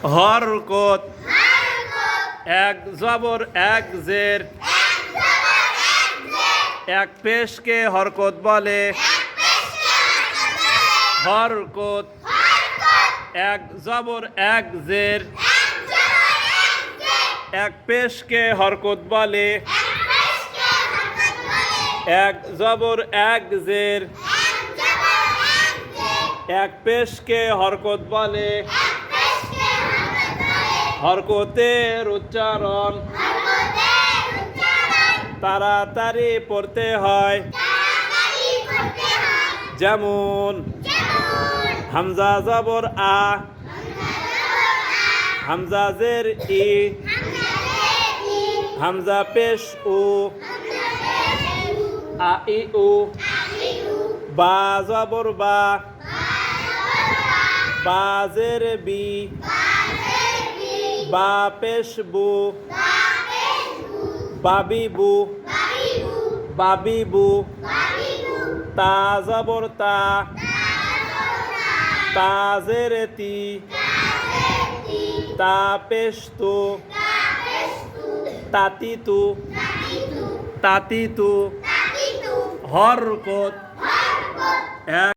হরকত এক জবর এক জের এক পেশকে হরকত বলে। হরকত এক জবর এক জের এক পেশকে হরকত বলে। এক জবর এক জের এক পেশকে হরকত বলে। হরকতের উচ্চারণ তাড়াতাড়ি পড়তে হয়। যেমন হামজা জবর আ, হামজা জের ই, হামজা পেশ উ, আ ই উ। বা জবর বা, বা জের বি, বা পেশ বু, বাবি বু, বাবি বু। তা জবর তা, তা জের তি, তা পেশ তু, তাতি তু, তাতি তু। হরকত এক